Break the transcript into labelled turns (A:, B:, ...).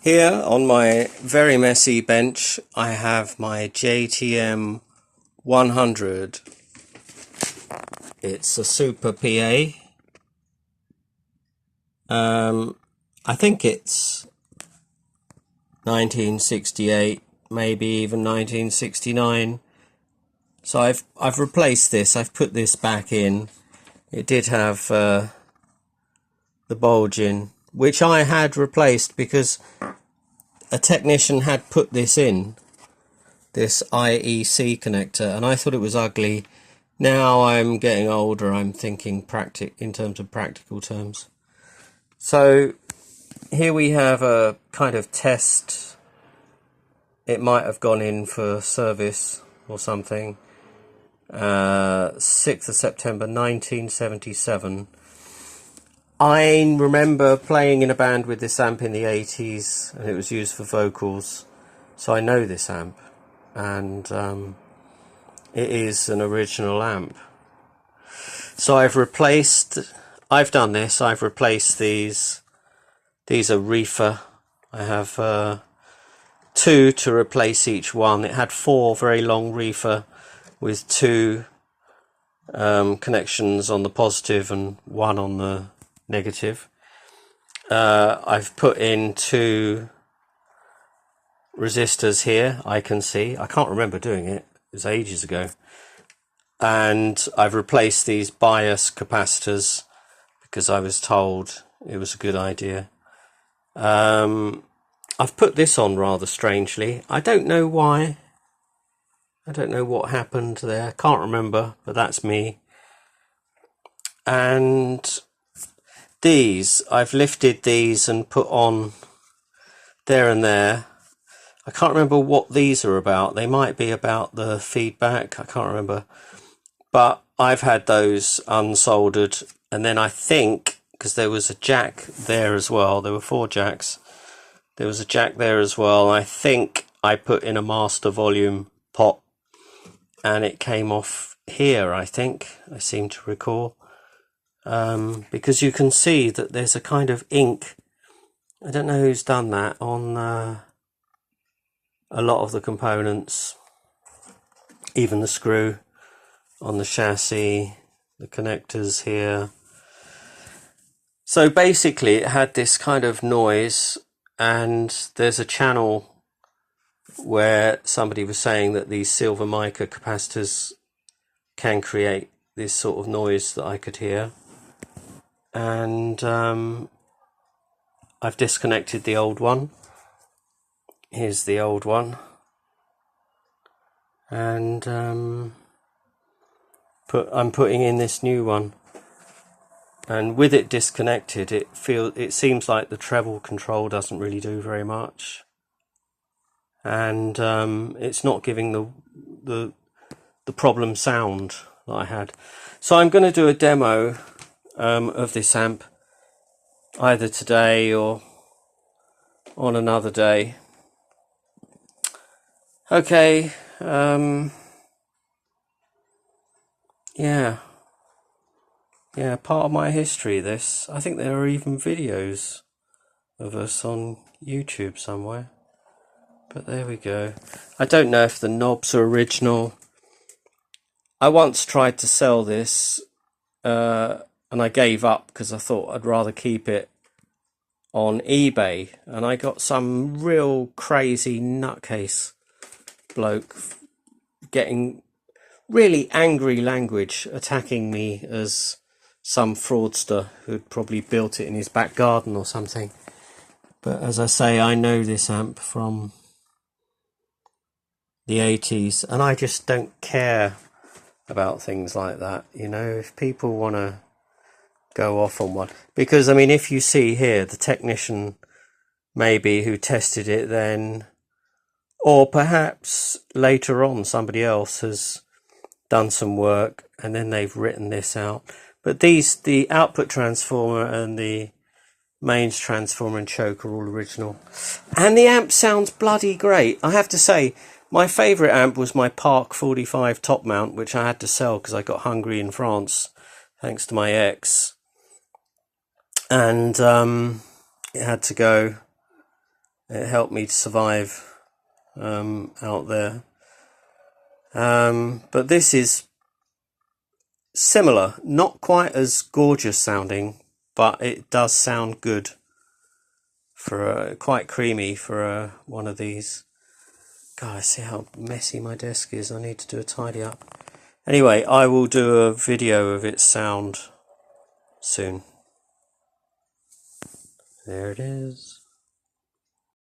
A: Here on my very messy bench, I have my JTM 100. It's a Super PA. I think it's 1968, maybe even 1969. So I've replaced this. I've put this back in. It did have the bulge in, which I had replaced because a technician had put this in, this IEC connector, and I thought it was ugly. Now I'm getting older, I'm thinking in terms of practical terms. So here we have a kind of test. It might have gone in for service or something. 6th of September 1977. I remember playing in a band with this amp in the 80s, and it was used for vocals, so I know this amp, and it is an original amp. So I've replaced these. These are Rifa. I have 2 to replace each one. It had 4 very long Rifa with 2 connections on the positive and 1 on the negative. I've put in 2 resistors here. I can't remember doing it. It was ages ago. And I've replaced these bias capacitors because I was told it was a good idea. I've put this on rather strangely. I don't know why. I don't know what happened there. Can't remember, but that's me. And these, I've lifted these and put on there and there. I can't remember what these are about. They might be about the feedback. I can't remember. But I've had those unsoldered. And then I think, because there was a jack there as well. There were 4 jacks. There was a jack there as well. I think I put in a master volume pot. And it came off here, I think. I seem to recall. Because you can see that there's a kind of ink. I don't know who's done that on a lot of the components, even the screw on the chassis, the connectors here. So basically it had this kind of noise, and there's a channel where somebody was saying that these silver mica capacitors can create this sort of noise that I could hear. And I've disconnected the old one. Here's the old one. And I'm putting in this new one. And with it disconnected, it seems like the treble control doesn't really do very much. And it's not giving the problem sound that I had. So I'm going to do a demo of this amp either today or on another day. Okay, yeah, part of my history, this. I think there are even videos of us on YouTube somewhere. But there we go. I don't know if the knobs are original. I once tried to sell this, and I gave up because I thought I'd rather keep it on eBay. And I got some real crazy nutcase bloke getting really angry language, attacking me as some fraudster who'd probably built it in his back garden or something. But as I say, I know this amp from the 80s, and I just don't care about things like that, you know. If people want to go off on one, because I mean, if you see here the technician maybe who tested it then, or perhaps later on somebody else has done some work and then they've written this out. But the output transformer and the mains transformer and choke are all original, and the amp sounds bloody great. I have to say, my favourite amp was my Park 45 top mount, which I had to sell because I got hungry in France, thanks to my ex. And it had to go. It helped me to survive out there. But this is similar, not quite as gorgeous sounding, but it does sound good for quite creamy for one of these. God, I see how messy my desk is. I need to do a tidy up. Anyway, I will do a video of its sound soon. There it is.